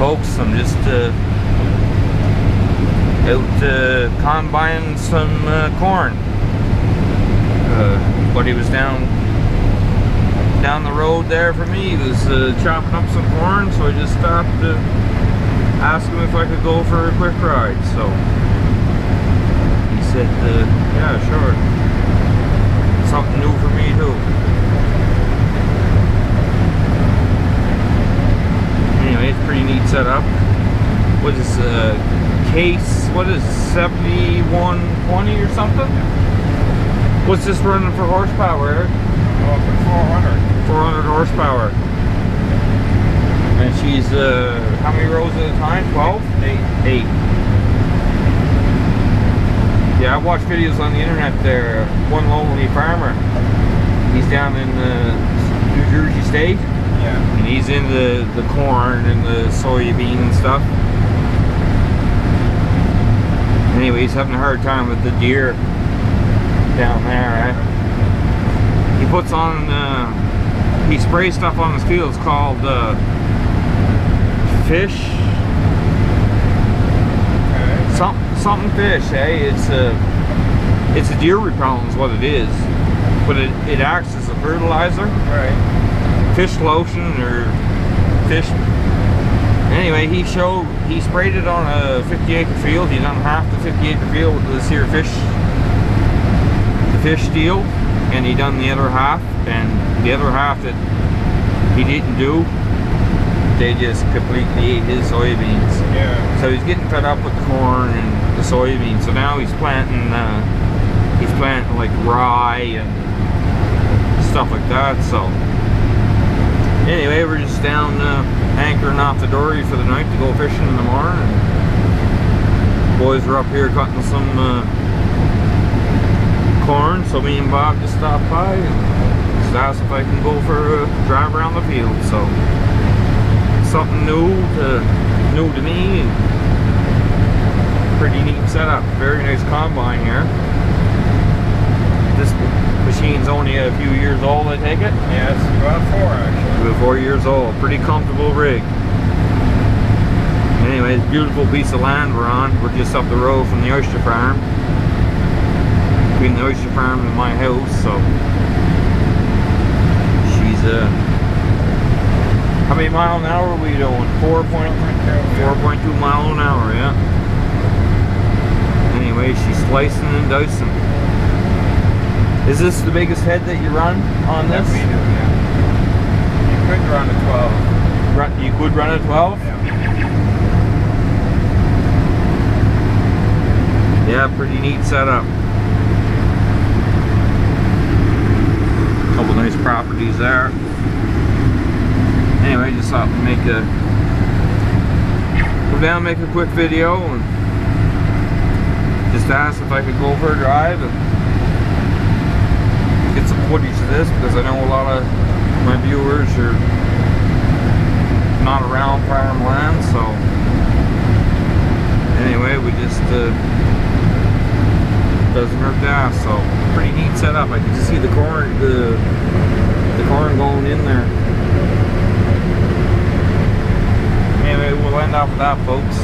folks. I'm just out combining some corn. But he was down the road there for me. He was chopping up some corn, so I just stopped to ask him if I could go for a quick ride. So he said, yeah, sure. Something new for me too. Anyway, it's pretty neat setup. What is case? What is 7120 or something? What's this running for horsepower, Eric? Oh, for 400. 400 horsepower. And she's how many rows at a time? 12? 8. Yeah, I've watched videos on the internet there. One lonely farmer. He's down in New Jersey State. Yeah. And he's in the corn and the soybean and stuff. Anyway, he's having a hard time with the deer down there. He puts on, he sprays stuff on his fields called fish. Okay. Something fish, eh? It's a deer repellent is what it is. But it acts as a fertilizer. Right. Fish lotion or fish. Anyway, he sprayed it on a 50-acre field. He done half the 50-acre field with this here fish deal, and he done the other half, and the other half that he didn't do, they just completely ate his soybeans. Yeah. So he's getting fed up with the corn and the soybeans. So now he's planting like rye and stuff like that. So anyway, we're just down anchoring off the dory for the night to go fishing in the morning. And the boys are up here cutting some corn, so me and Bob just stopped by and just asked if I can go for a drive around the field. So something new to me, and pretty neat setup. Very nice combine here. This machine's only a few years old, I take it? Yeah, it's about 4 actually. About 4 years old. Pretty comfortable rig. Anyway, it's a beautiful piece of land we're on. We're just up the road from the oyster farm. Between the oyster farm and my house, so she's how many mile an hour are we doing? 4.2 mile an hour, yeah. Anyway, she's slicing and dicing. Is this the biggest head that you run on this? We do, yeah. You could run a 12. You could run a 12? Yeah, pretty neat setup. Couple nice properties there. Anyway, just thought to go down, make a quick video, and just ask if I could go for a drive and get some footage of this, because I know a lot of my viewers are not around farmland. So anyway, we just doesn't hurt to ask. So pretty neat setup. I can just see the corn going in there. Anyway, we'll end off with that, folks.